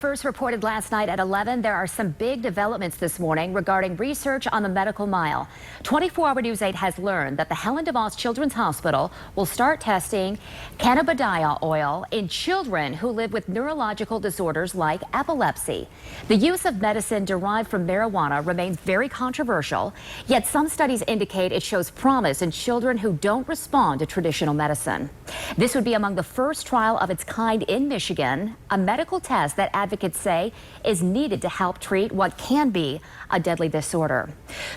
First reported last night at 11, there are some big developments this morning regarding research on the medical mile. 24-Hour News 8 has learned that the Helen DeVos Children's Hospital will start testing cannabidiol oil in children who live with neurological disorders like epilepsy. The use of medicine derived from marijuana remains very controversial, yet some studies indicate it shows promise in children who don't respond to traditional medicine. This would be among the first trial of its kind in Michigan, a medical test that advocates say is needed to help treat what can be a deadly disorder.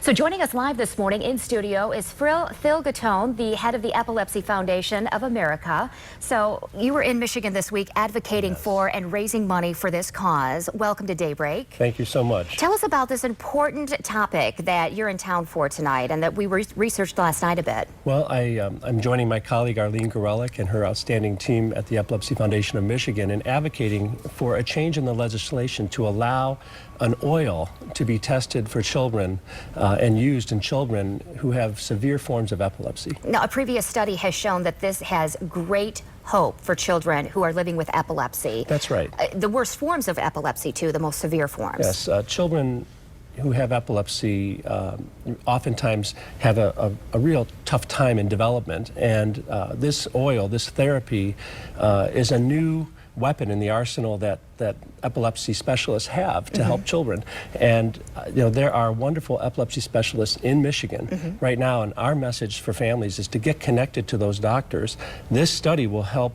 So joining us live this morning in studio is Phil Gatone, the head of the Epilepsy Foundation of America. So you were in Michigan this week advocating for and raising money for this cause. Welcome to Daybreak. Thank you so much. Tell us about this important topic that you're in town for tonight and that we researched last night a bit. Well, I'm joining my colleague Arlene Gorelick and her outstanding team at the Epilepsy Foundation of Michigan in advocating for a change in the legislation to allow an oil to be tested for children and used in children who have severe forms of epilepsy. Now, a previous study has shown that this has great hope for children who are living with epilepsy. That's right. The worst forms of epilepsy, too, the most severe forms. Yes, children who have epilepsy oftentimes have a real tough time in development, and this oil, this therapy, is a new weapon in the arsenal that epilepsy specialists have to help children. And you know, there are wonderful epilepsy specialists in Michigan right now, and our message for families is to get connected to those doctors. This study will help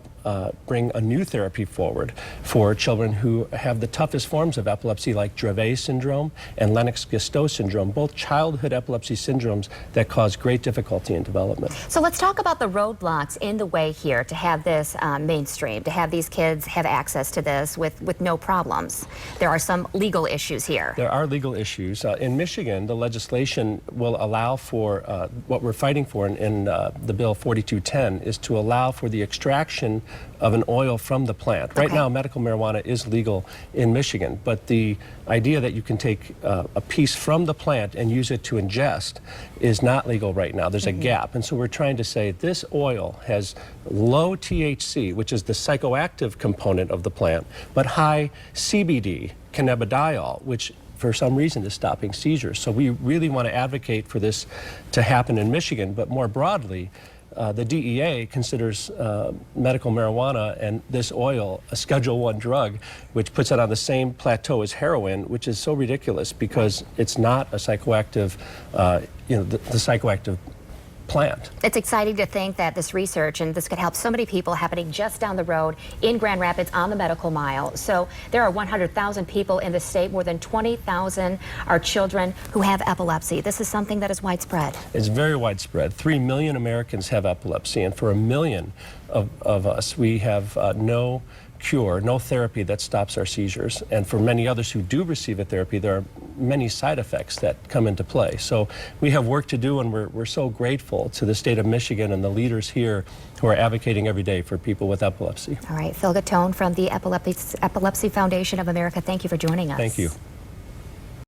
bring a new therapy forward for children who have the toughest forms of epilepsy, like Dravet syndrome and Lennox-Gastaut syndrome, both childhood epilepsy syndromes that cause great difficulty in development. So let's talk about the roadblocks in the way here to have this mainstream, to have these kids have access to this with no problems. There are some legal issues here. There are legal issues. In Michigan, the legislation will allow for, what we're fighting for in the bill 4210 is to allow for the extraction of an oil from the plant. Right now, medical marijuana is legal in Michigan, but the idea that you can take a piece from the plant and use it to ingest is not legal right now. There's a gap, and so we're trying to say this oil has low THC, which is the psychoactive component of the plant, but high CBD, cannabidiol, which for some reason is stopping seizures. So we really want to advocate for this to happen in Michigan, but more broadly, the DEA considers medical marijuana and this oil a Schedule I drug, which puts it on the same plateau as heroin, which is so ridiculous because it's not a psychoactive, the psychoactive plant. It's exciting to think that this research and this could help so many people happening just down the road in Grand Rapids on the medical mile. So there are 100,000 people in the state. More than 20,000 are children who have epilepsy. This is something that is widespread. It's very widespread. 3 million Americans have epilepsy, and for 1 million of us, we have no cure, no therapy that stops our seizures. And for many others who do receive a therapy, there are many side effects that come into play. So we have work to do, and we're so grateful to the state of Michigan and the leaders here who are advocating every day for people with epilepsy. All right, Phil Gatone from the Epilepsy Foundation of America, thank you for joining us. Thank you.